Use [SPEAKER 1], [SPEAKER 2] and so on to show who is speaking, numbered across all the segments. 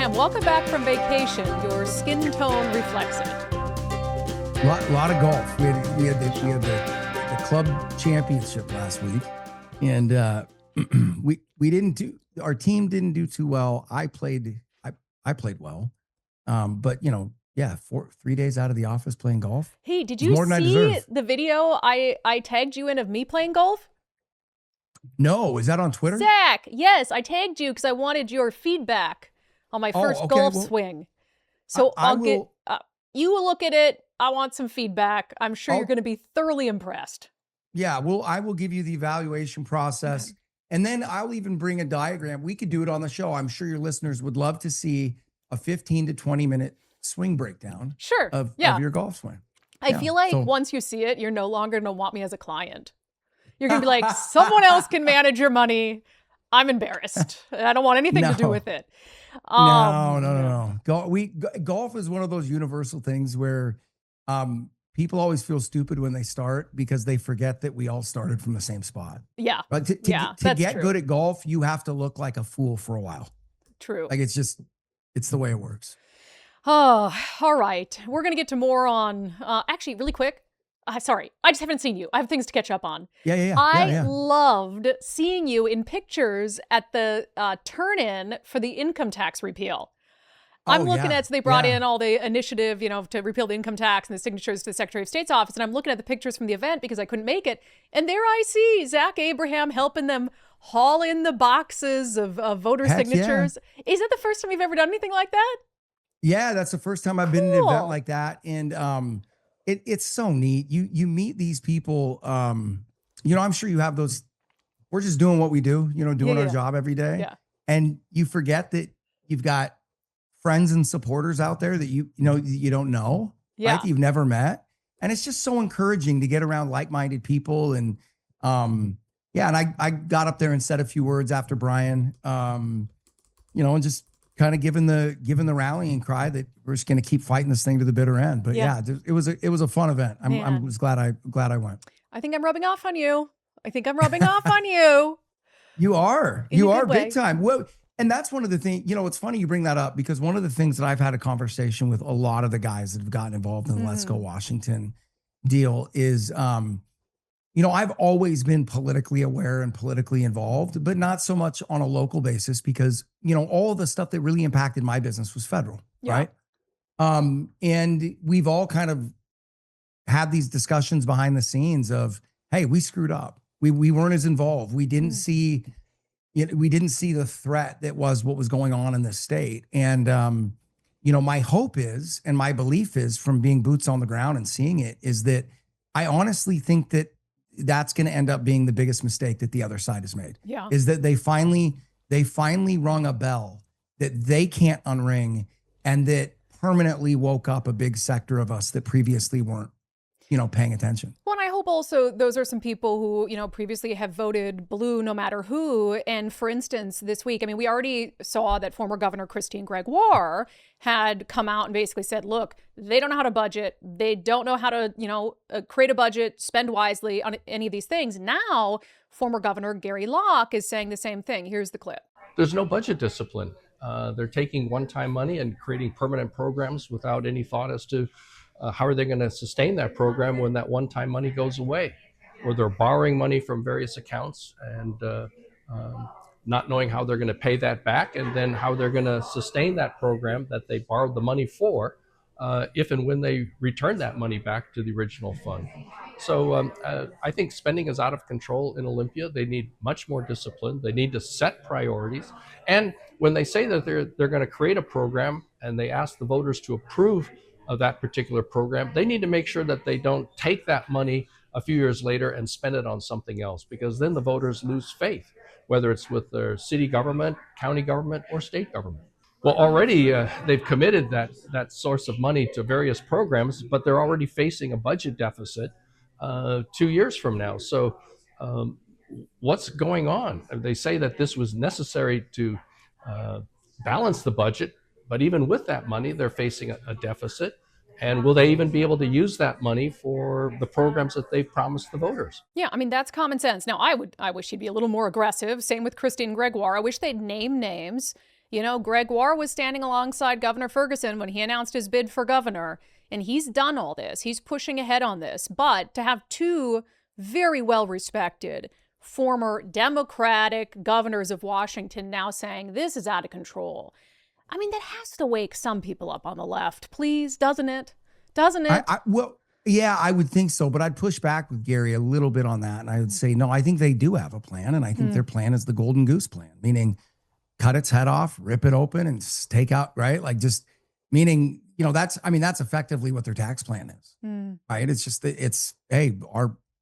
[SPEAKER 1] Abraham, welcome back from vacation. Your skin tone reflects it.
[SPEAKER 2] Lot of golf. We had the club championship last week, and we didn't do. Our team didn't do too well. I played well, but yeah, 3 days out of the office playing golf.
[SPEAKER 1] Hey, did you see the video I tagged you in of me playing golf?
[SPEAKER 2] No, is that on Twitter?
[SPEAKER 1] Zach, yes, I tagged you because I wanted your feedback on my first golf swing. So you will look at it. I want some feedback. I'm sure you're going to be thoroughly impressed.
[SPEAKER 2] Yeah, I will give you the evaluation process. Okay. And then I'll even bring a diagram. We could do it on the show. I'm sure your listeners would love to see a 15 to 20 minute swing breakdown.
[SPEAKER 1] Sure.
[SPEAKER 2] Of your golf swing.
[SPEAKER 1] I feel like once you see it, you're no longer going to want me as a client. You're going to be like, someone else can manage your money. I'm embarrassed. I don't want anything to do with it.
[SPEAKER 2] No. Golf is one of those universal things where people always feel stupid when they start because they forget that we all started from the same spot.
[SPEAKER 1] Yeah.
[SPEAKER 2] But to get good at golf, you have to look like a fool for a while.
[SPEAKER 1] True.
[SPEAKER 2] Like it's the way it works.
[SPEAKER 1] Oh, all right. We're going to get to more on, actually, really quick. Sorry, I just haven't seen you. I have things to catch up on.
[SPEAKER 2] Yeah.
[SPEAKER 1] I loved seeing you in pictures at the turn-in for the income tax repeal. I'm looking at, so they brought in all the initiative, to repeal the income tax and the signatures to the Secretary of State's office. And I'm looking at the pictures from the event because I couldn't make it. And there I see Zach Abraham helping them haul in the boxes of voter signatures. Yeah. Is that the first time you've ever done anything like that?
[SPEAKER 2] Yeah, that's the first time I've been in an event like that. And it's so neat. You meet these people. I'm sure you have those. We're just doing what we do, doing our job every day.
[SPEAKER 1] Yeah.
[SPEAKER 2] And you forget that you've got friends and supporters out there that you don't know, right? That you've never met. And it's just so encouraging to get around like-minded people. And and I got up there and said a few words after Brian, and just kind of given the rallying cry that we're just going to keep fighting this thing to the bitter end. But it was a fun event. I was glad I went.
[SPEAKER 1] I think I'm rubbing off on you.
[SPEAKER 2] You are big time. Well, and that's one of the things, it's funny you bring that up because one of the things that I've had a conversation with a lot of the guys that have gotten involved in the Let's Go Washington deal is, I've always been politically aware and politically involved, but not so much on a local basis because, all of the stuff that really impacted my business was federal, right? And we've all kind of had these discussions behind the scenes of, hey, we screwed up. We weren't as involved. We didn't see the threat that was what was going on in this state. And, my hope is, and my belief is from being boots on the ground and seeing it is that I honestly think that that's going to end up being the biggest mistake that the other side has made.
[SPEAKER 1] Yeah.
[SPEAKER 2] Is that they finally rung a bell that they can't unring and that permanently woke up a big sector of us that previously weren't, paying attention.
[SPEAKER 1] Well, and I hope also those are some people who, previously have voted blue no matter who. And for instance, this week, we already saw that former Governor Christine Gregoire had come out and basically said, look, they don't know how to budget. They don't know how to, create a budget, spend wisely on any of these things. Now, former Governor Gary Locke is saying the same thing. Here's the clip.
[SPEAKER 3] There's no budget discipline. They're taking one-time money and creating permanent programs without any thought as to how are they going to sustain that program when that one-time money goes away? Or they're borrowing money from various accounts and not knowing how they're going to pay that back and then how they're going to sustain that program that they borrowed the money for if and when they return that money back to the original fund. So I think spending is out of control in Olympia. They need much more discipline. They need to set priorities. And when they say that they're going to create a program and they ask the voters to approve of that particular program, they need to make sure that they don't take that money a few years later and spend it on something else, because then the voters lose faith, whether it's with their city government, county government, or state government. Well, already they've committed that source of money to various programs, but they're already facing a budget deficit 2 years from now. So what's going on? They say that this was necessary to balance the budget, but even with that money, they're facing a deficit. And will they even be able to use that money for the programs that they've promised the voters?
[SPEAKER 1] Yeah, that's common sense. Now, I wish he'd be a little more aggressive. Same with Christine Gregoire. I wish they'd name names. You know, Gregoire was standing alongside Governor Ferguson when he announced his bid for governor, and he's done all this. He's pushing ahead on this. But to have two very well-respected former Democratic governors of Washington now saying this is out of control, I mean, that has to wake some people up on the left, please, doesn't it? Doesn't it?
[SPEAKER 2] Well, yeah, I would think so, but I'd push back with Gary a little bit on that. And I would say, no, I think they do have a plan. And I think their plan is the golden goose plan, meaning cut its head off, rip it open and take out, right? Like just meaning, you know, that's effectively what their tax plan is, right? It's just, hey,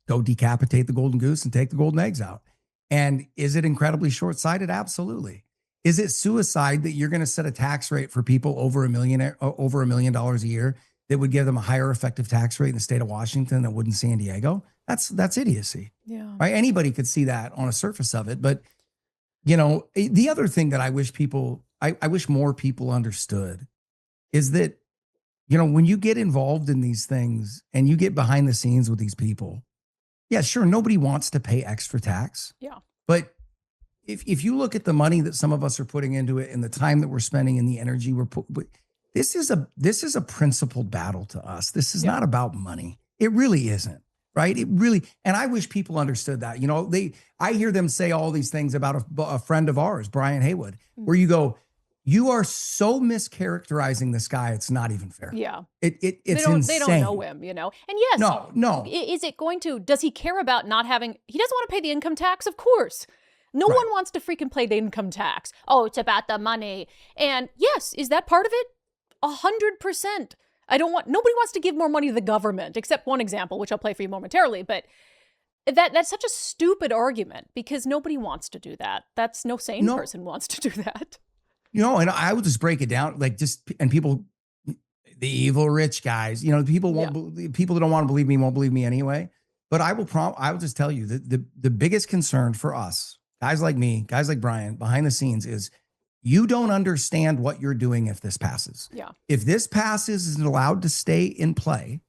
[SPEAKER 2] go decapitate the golden goose and take the golden eggs out. And is it incredibly short-sighted? Absolutely. Is it suicide that you're going to set a tax rate for people over $1 million a year that would give them a higher effective tax rate in the state of Washington than would in San Diego? That's idiocy.
[SPEAKER 1] Yeah.
[SPEAKER 2] Right? Anybody could see that on a surface of it. But, you know, the other thing that I wish more people understood is that, you know, when you get involved in these things and you get behind the scenes with these people, yeah, sure, nobody wants to pay extra tax.
[SPEAKER 1] Yeah.
[SPEAKER 2] But if you look at the money that some of us are putting into it and the time that we're spending and the energy this is a principled battle to us. This is not about money. It really isn't, right? It really, and I wish people understood that. You know, I hear them say all these things about a friend of ours, Brian Haywood, where you go, you are so mischaracterizing this guy. It's not even fair.
[SPEAKER 1] Yeah.
[SPEAKER 2] It's
[SPEAKER 1] insane. They don't know him, you know? And yes.
[SPEAKER 2] No.
[SPEAKER 1] Does he care about not having, he doesn't want to pay the income tax? Of course. No one wants to freaking pay the income tax. Oh, it's about the money. And yes, is that part of it? 100%. Nobody wants to give more money to the government, except one example, which I'll play for you momentarily. But that's such a stupid argument because nobody wants to do that. No sane person wants to do that.
[SPEAKER 2] You know, and I would just break it down, like and people, the evil rich guys, you know, people people that don't want to believe me won't believe me anyway. But I will just tell you that the biggest concern for us, guys like me, guys like Brian, behind the scenes is you don't understand what you're doing if this passes.
[SPEAKER 1] Yeah.
[SPEAKER 2] If this passes and allowed to stay in play,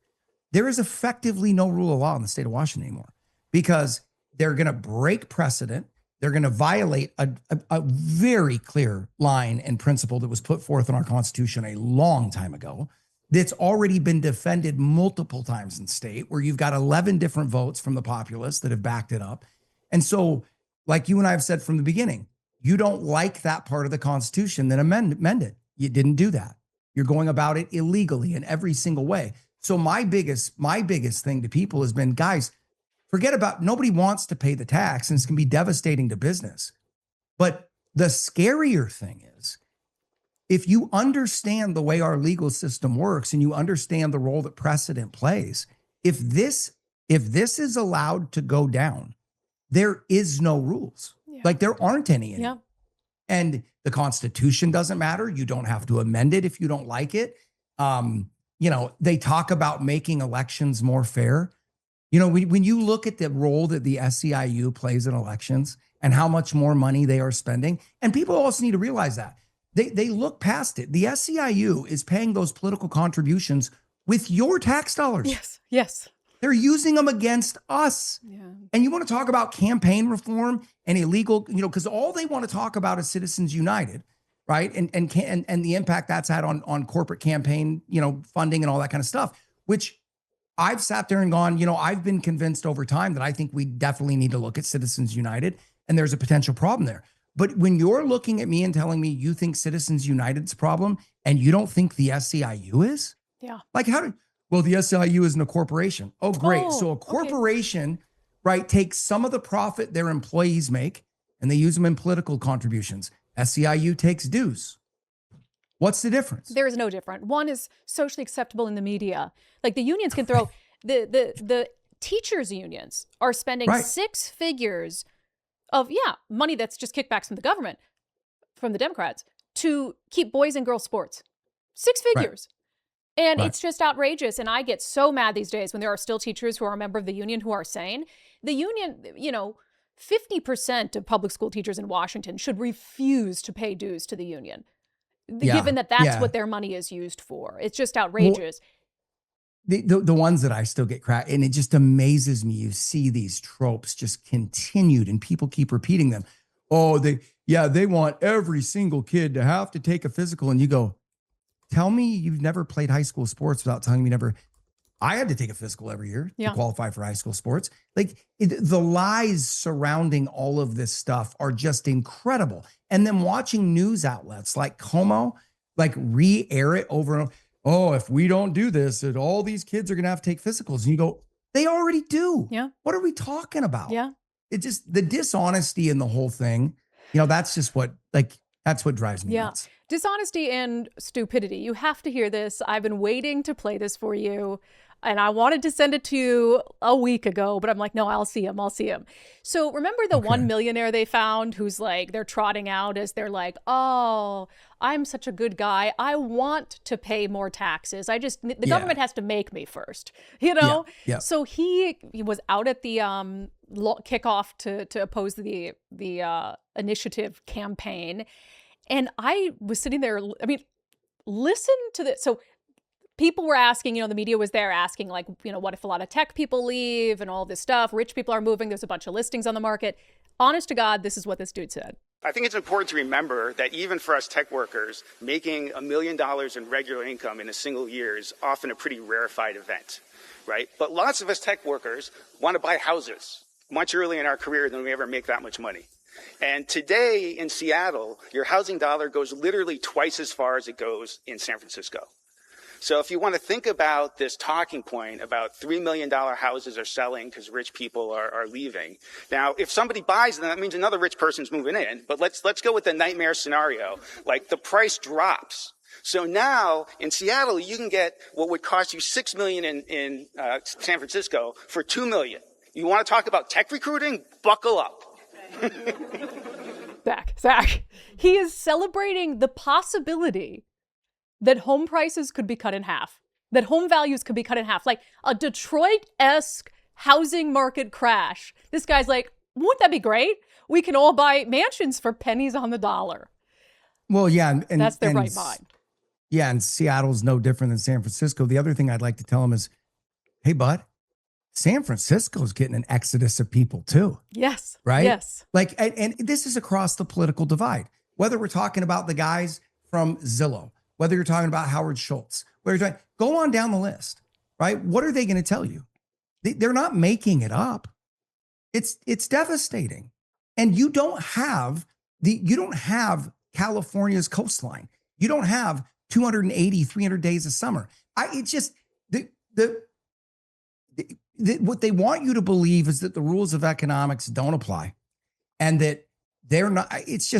[SPEAKER 2] there is effectively no rule of law in the state of Washington anymore because they're going to break precedent. They're going to violate a very clear line and principle that was put forth in our Constitution a long time ago that's already been defended multiple times in state where you've got 11 different votes from the populace that have backed it up. And so, like you and I have said from the beginning, you don't like that part of the Constitution, then amend it. You didn't do that. You're going about it illegally in every single way. So my biggest thing to people has been, guys, forget about, nobody wants to pay the tax and it's going to be devastating to business. But the scarier thing is, if you understand the way our legal system works and you understand the role that precedent plays, if this is allowed to go down, there is no rules. Yeah. Like there aren't any.
[SPEAKER 1] Yeah.
[SPEAKER 2] And the Constitution doesn't matter. You don't have to amend it if you don't like it. You know, they talk about making elections more fair. You know, when you look at the role that the SEIU plays in elections and how much more money they are spending, and people also need to realize that they look past it. The SEIU is paying those political contributions with your tax dollars.
[SPEAKER 1] Yes.
[SPEAKER 2] They're using them against us.
[SPEAKER 1] Yeah.
[SPEAKER 2] And you want to talk about campaign reform and illegal, you know, because all they want to talk about is Citizens United, right? And the impact that's had on corporate campaign, you know, funding and all that kind of stuff, which I've sat there and gone, you know, I've been convinced over time that I think we definitely need to look at Citizens United and there's a potential problem there. But when you're looking at me and telling me you think Citizens United's a problem and you don't think the SEIU is?
[SPEAKER 1] Yeah.
[SPEAKER 2] Like well, the SEIU isn't a corporation. Oh, great. So a corporation, right, takes some of the profit their employees make and they use them in political contributions. SEIU takes dues. What's the difference?
[SPEAKER 1] There is no difference. One is socially acceptable in the media. Like the unions can throw, the teachers unions are spending 6 figures of, money that's just kickbacks from the government, from the Democrats, to keep boys and girls sports. 6 figures. And it's just outrageous. And I get so mad these days when there are still teachers who are a member of the union who are saying the union, you know, 50% of public school teachers in Washington should refuse to pay dues to the union, given that that's what their money is used for. It's just outrageous.
[SPEAKER 2] Well, the ones that I still get cracked, and it just amazes me. You see these tropes just continued and people keep repeating them. oh, they want every single kid to have to take a physical. And you go, tell me you've never played high school sports without telling me never. I had to take a physical every year to qualify for high school sports. Like the lies surrounding all of this stuff are just incredible. And then watching news outlets like Como, like re-air it over and over. Oh, if we don't do this, all these kids are going to have to take physicals. And you go, they already do.
[SPEAKER 1] Yeah.
[SPEAKER 2] What are we talking about?
[SPEAKER 1] Yeah.
[SPEAKER 2] It just, the dishonesty in the whole thing, that's just that's what drives me nuts.
[SPEAKER 1] Dishonesty and stupidity. You have to hear this. I've been waiting to play this for you. And I wanted to send it to you a week ago, but I'm like, no, I'll see him. So remember the one millionaire they found who's like, they're trotting out as they're like, oh, I'm such a good guy. I want to pay more taxes. The government has to make me first,
[SPEAKER 2] Yeah.
[SPEAKER 1] So he was out at the kickoff to oppose the initiative campaign. And I was sitting there, listen to this. So people were asking, the media was there asking like, what if a lot of tech people leave and all this stuff? Rich people are moving. There's a bunch of listings on the market. Honest to God, this is what this dude said.
[SPEAKER 4] I think it's important to remember that even for us tech workers, making $1 million in regular income in a single year is often a pretty rarefied event, right? But lots of us tech workers want to buy houses much earlier in our career than we ever make that much money. And today in Seattle, your housing dollar goes literally twice as far as it goes in San Francisco. So if you want to think about this talking point about $3 million houses are selling because rich people are leaving. Now, if somebody buys them, that means another rich person's moving in. But let's go with the nightmare scenario. Like the price drops. So now in Seattle, you can get what would cost you $6 million in San Francisco for $2 million. You want to talk about tech recruiting? Buckle up.
[SPEAKER 1] Zach, he is celebrating the possibility that home prices could be cut in half, that home values could be cut in half, like a Detroit-esque housing market crash. This guy's like, wouldn't that be great? We can all buy mansions for pennies on the dollar.
[SPEAKER 2] Well, yeah. And
[SPEAKER 1] that's their right mind.
[SPEAKER 2] Yeah, and Seattle's no different than San Francisco. The other thing I'd like to tell them is, hey, bud, San Francisco's getting an exodus of people too.
[SPEAKER 1] Yes.
[SPEAKER 2] Right?
[SPEAKER 1] Yes.
[SPEAKER 2] Like, and this is across the political divide. Whether we're talking about the guys from Zillow, whether you're talking about Howard Schultz, go on down the list, right? What are they going to tell you? They're not making it up. It's devastating. And you don't have California's coastline. You don't have 280, 300 days of summer. What they want you to believe is that the rules of economics don't apply and that they're not, it's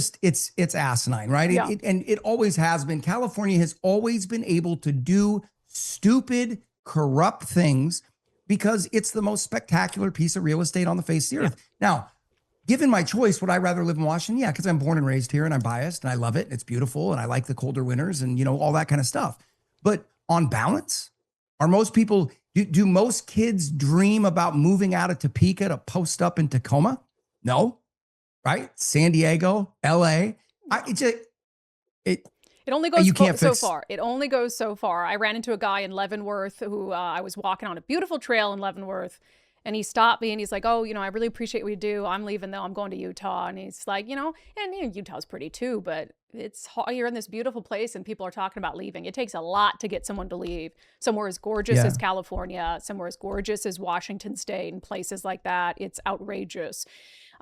[SPEAKER 2] asinine, right?
[SPEAKER 1] Yeah.
[SPEAKER 2] It always has been. California has always been able to do stupid, corrupt things because it's the most spectacular piece of real estate on the face of the earth. Now, given my choice, would I rather live in Washington? Yeah, because I'm born and raised here and I'm biased and I love it. And it's beautiful and I like the colder winters and, all that kind of stuff. But on balance, are most people, do most kids dream about moving out of Topeka to post up in Tacoma? No. Right? San Diego, LA. It only goes
[SPEAKER 1] so far. It only goes so far. I ran into a guy in Leavenworth who I was walking on a beautiful trail in Leavenworth, and he stopped me and he's like, oh, I really appreciate what you do. I'm leaving though. I'm going to Utah. And he's like, and Utah's pretty too, but it's hot. You're in this beautiful place and people are talking about leaving. It takes a lot to get someone to leave. Somewhere as gorgeous as California, somewhere as gorgeous as Washington State and places like that. It's outrageous.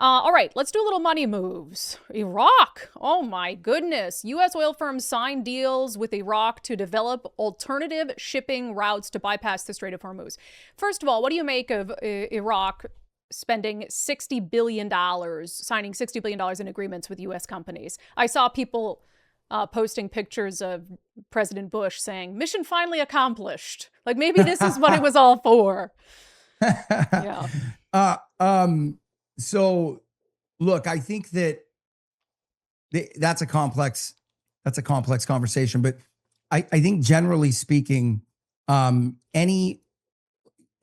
[SPEAKER 1] All right, let's do a little money moves. Iraq. Oh my goodness. U.S. oil firms signed deals with Iraq to develop alternative shipping routes to bypass the Strait of Hormuz. First of all, what do you make of Iraq spending $60 billion, signing $60 billion in agreements with U.S. companies? I saw people posting pictures of President Bush saying, mission finally accomplished. Like maybe this is what it was all for. Yeah.
[SPEAKER 2] So look, I think that's a complex conversation, but I think generally speaking, any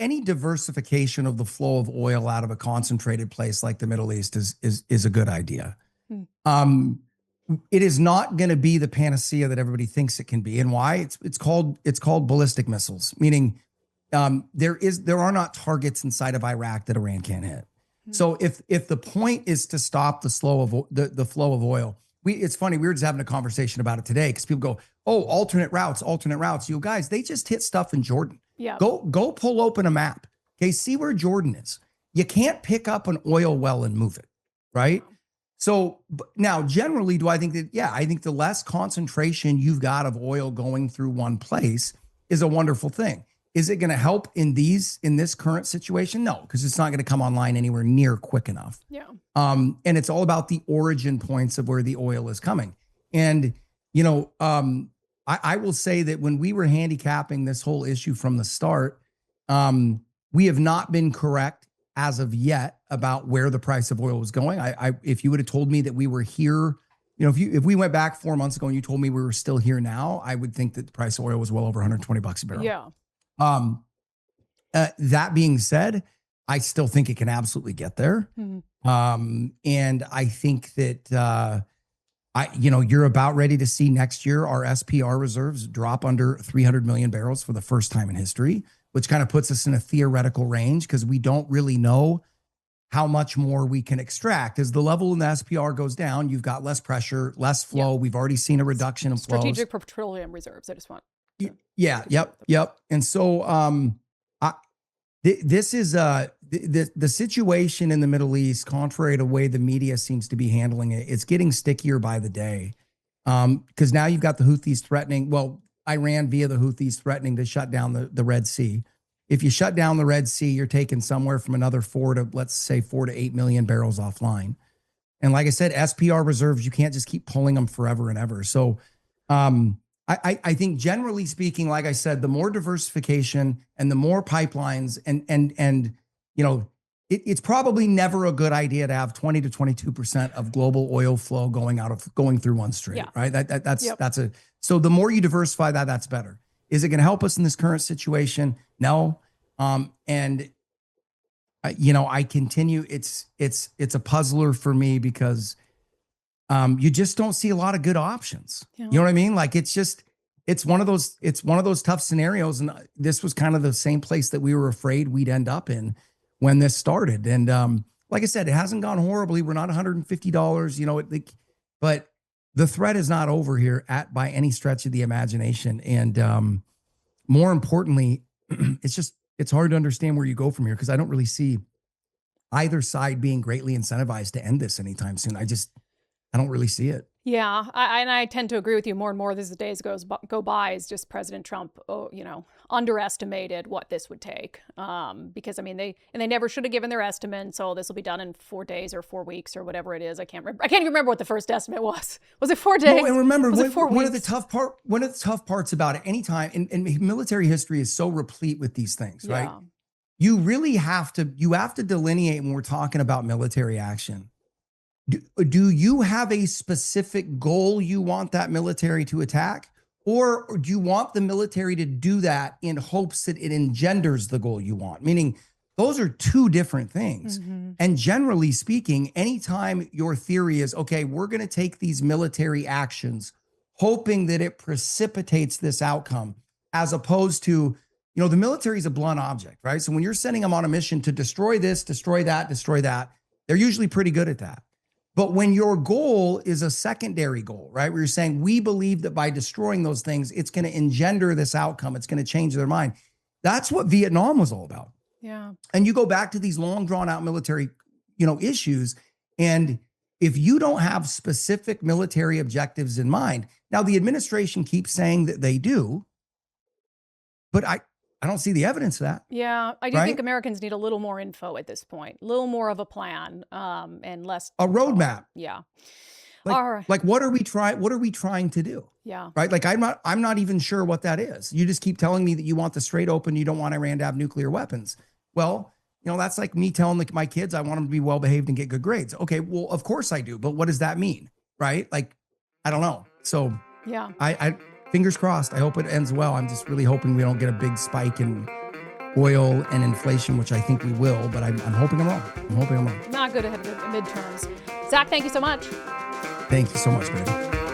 [SPEAKER 2] diversification of the flow of oil out of a concentrated place like the Middle East is a good idea. It is not going to be the panacea that everybody thinks it can be. And why? It's called ballistic missiles, meaning there are not targets inside of Iraq that Iran can't hit. So if the point is to stop the flow of oil, it's funny, we were just having a conversation about it today because people go, oh, alternate routes. You guys, they just hit stuff in Jordan.
[SPEAKER 1] Yeah.
[SPEAKER 2] Go pull open a map. Okay, see where Jordan is. You can't pick up an oil well and move it, right? So now, generally, do I think that, I think the less concentration you've got of oil going through one place is a wonderful thing. Is it going to help in this current situation? No, because it's not going to come online anywhere near quick enough.
[SPEAKER 1] Yeah.
[SPEAKER 2] And it's all about the origin points of where the oil is coming. And, I will say that when we were handicapping this whole issue from the start, we have not been correct as of yet about where the price of oil was going. If you would have told me that we were here, if we went back 4 months ago and you told me we were still here now, I would think that the price of oil was well over $120 a barrel.
[SPEAKER 1] Yeah.
[SPEAKER 2] That being said, I still think it can absolutely get there. And I think that, you're about ready to see next year our SPR reserves drop under 300 million barrels for the first time in history, which kind of puts us in a theoretical range because we don't really know how much more we can extract. As the level in the SPR goes down, you've got less pressure, less flow. Yep. We've already seen a reduction in flows.
[SPEAKER 1] Strategic petroleum reserves. I just want.
[SPEAKER 2] Yep. And so this is the situation in the Middle East, contrary to the way the media seems to be handling it, it's getting stickier by the day. Because now you've got the Houthis threatening, Iran via the Houthis threatening to shut down the Red Sea. If you shut down the Red Sea, you're taking somewhere from another 4 to 8 million barrels offline. And like I said, SPR reserves, you can't just keep pulling them forever and ever. So I think generally speaking, like I said, the more diversification and the more pipelines and it's probably never a good idea to have 20 to 22% of global oil flow going through one strait, right? So the more you diversify that's better. Is it going to help us in this current situation? No. I continue. It's a puzzler for me because you just don't see a lot of good options. Yeah. You know what I mean? Like it's one of those tough scenarios. And this was kind of the same place that we were afraid we'd end up in when this started. And like I said, it hasn't gone horribly. We're not $150, but the threat is not over here by any stretch of the imagination. And more importantly, it's hard to understand where you go from here because I don't really see either side being greatly incentivized to end this anytime soon. I don't really see it.
[SPEAKER 1] Yeah, I tend to agree with you more and more as the days go by. Is just President Trump, underestimated what this would take. Because they never should have given their estimate. So this will be done in 4 days or 4 weeks or whatever it is. I can't even remember what the first estimate was. Was it 4 days?
[SPEAKER 2] No, and remember, one of the tough parts about it, anytime, and military history is so replete with these things, right? You really have to delineate when we're talking about military action. Do you have a specific goal you want that military to attack? Or do you want the military to do that in hopes that it engenders the goal you want? Meaning those are two different things. Mm-hmm. And generally speaking, anytime your theory is, okay, we're going to take these military actions, hoping that it precipitates this outcome, as opposed to, the military is a blunt object, right? So when you're sending them on a mission to destroy this, destroy that, they're usually pretty good at that. But when your goal is a secondary goal, right, where you're saying, we believe that by destroying those things, it's going to engender this outcome, it's going to change their mind. That's what Vietnam was all about.
[SPEAKER 1] Yeah.
[SPEAKER 2] And you go back to these long drawn out military, issues. And if you don't have specific military objectives in mind, now the administration keeps saying that they do, but I don't see the evidence of that.
[SPEAKER 1] Yeah, I do think Americans need a little more info at this point, a little more of a plan, and less
[SPEAKER 2] a roadmap.
[SPEAKER 1] Yeah.
[SPEAKER 2] Like what are we trying to do?
[SPEAKER 1] Yeah.
[SPEAKER 2] Right. Like I'm not even sure what that is. You just keep telling me that you want the strait open. You don't want Iran to have nuclear weapons. Well, that's like me telling my kids I want them to be well behaved and get good grades. Okay, well, of course I do. But what does that mean? Right? Like, I don't know. So
[SPEAKER 1] yeah,
[SPEAKER 2] I fingers crossed. I hope it ends well. I'm just really hoping we don't get a big spike in oil and inflation, which I think we will, but I'm hoping I'm wrong.
[SPEAKER 1] Not good ahead of the midterms. Zach, thank you so much.
[SPEAKER 2] Thank you so much, baby.